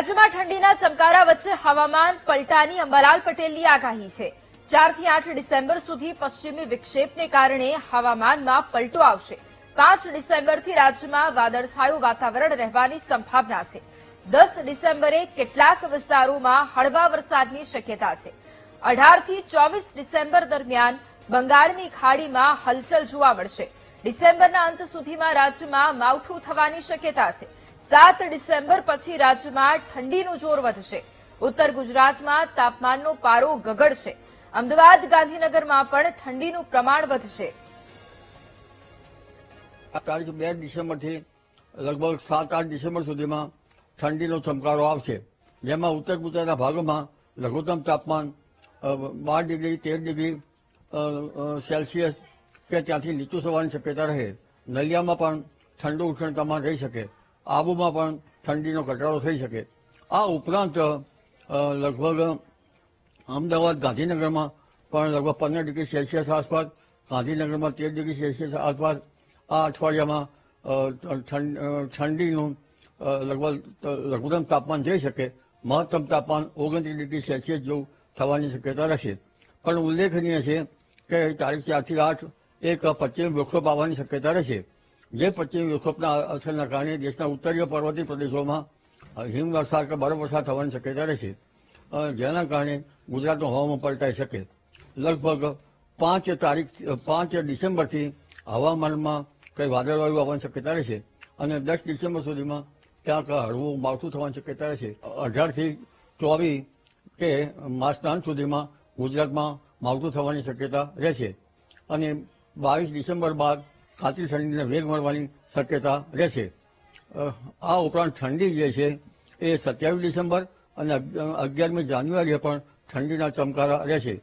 રાજ્યમાં ઠંડીના ચમકારા વચ્ચે હવામાન પલટાની અંબાલાલ પટેલની આગાહી છે। 4 થી 8 ડિસેમ્બર સુધી પશ્ચિમી વિક્ષેપને કારણે હવામાનમાં પલટો આવશે। 5 ડિસેમ્બરથી રાજ્યમાં વાદળછાયું વાતાવરણ રહેવાની સંભાવના છે। 10 ડિસેમ્બરે કેટલાક વિસ્તારોમાં હળવા વરસાદની શક્યતા છે। 18 થી 24 ડિસેમ્બર દરમિયાન બંગાળની ખાડીમાં હલચલ જોવા મળશે। ડિસેમ્બરના અંત સુધીમાં રાજ્યમાં માવઠું થવાની શક્યતા છે। 7 ડિસેમ્બર પછી રાજ્યમાં ઠંડીનું જોર વધશે। ઉત્તર ગુજરાતમાં તાપમાનનો પારો ગગડશે। અમદાવાદ ગાંધીનગરમાં પણ ઠંડીનું પ્રમાણ વધશે। તારીખ 2 ડિસેમ્બરથી લગભગ 7-8 ડિસેમ્બર સુધીમાં ઠંડીનો ચમકારો આવશે, જેમાં ઉત્તર ગુજરાતના ભાગોમાં લઘુત્તમ તાપમાન 12 ડિગ્રી 13 ડિગ્રી સેલ્સિયસ કે ત્યાંથી નીચું થવાની શક્યતા રહે। નલિયામાં પણ ઠંડુ ઉષ્ણતામાન રહી શકે। આબુમાં પણ ઠંડીનો ઘટાડો થઈ શકે। આ ઉપરાંત લગભગ અમદાવાદ ગાંધીનગરમાં પણ લગભગ 15 ડિગ્રી સેલ્સિયસ આસપાસ, ગાંધીનગરમાં 13 ડિગ્રી સેલ્સિયસ આસપાસ આ અઠવાડિયામાં ઠંડીનું લગભગ લઘુત્તમ તાપમાન જઈ શકે। મહત્તમ તાપમાન 29 ડિગ્રી સેલ્સિયસ જેવું થવાની શક્યતા રહેશે। પણ ઉલ્લેખનીય છે કે તારીખ 4 થી 8 એક પશ્ચિમ વિક્ષોભ આવવાની શક્યતા રહેશે, જે પશ્ચિમ વિક્ષોભના અસરના કારણે દેશના ઉત્તરીય પર્વતીય પ્રદેશોમાં હિમવર્ષા કે બરફવર્ષા થવાની શક્યતા રહેશે, જેના કારણે ગુજરાતનું હવામાન પલટાઈ શકે। લગભગ 5 ડિસેમ્બરથી હવામાનમાં કંઈ વાદળવાયુ આવવાની શક્યતા રહેશે અને 10 ડિસેમ્બર સુધીમાં ક્યાંક હળવું માવઠું થવાની શક્યતા રહેશે। 18 થી 24 કે માસના અંત સુધીમાં ગુજરાતમાં માવઠું થવાની શક્યતા રહેશે અને 22 ડિસેમ્બર બાદ ખાતી ઠંડીને વેગ મળવાની શક્યતા રહેશે। આ ઉપરાંત ઠંડી જે છે એ 27 ડિસેમ્બર અને 11મી જાન્યુઆરીએ પણ ઠંડીના ચમકારા રહેશે।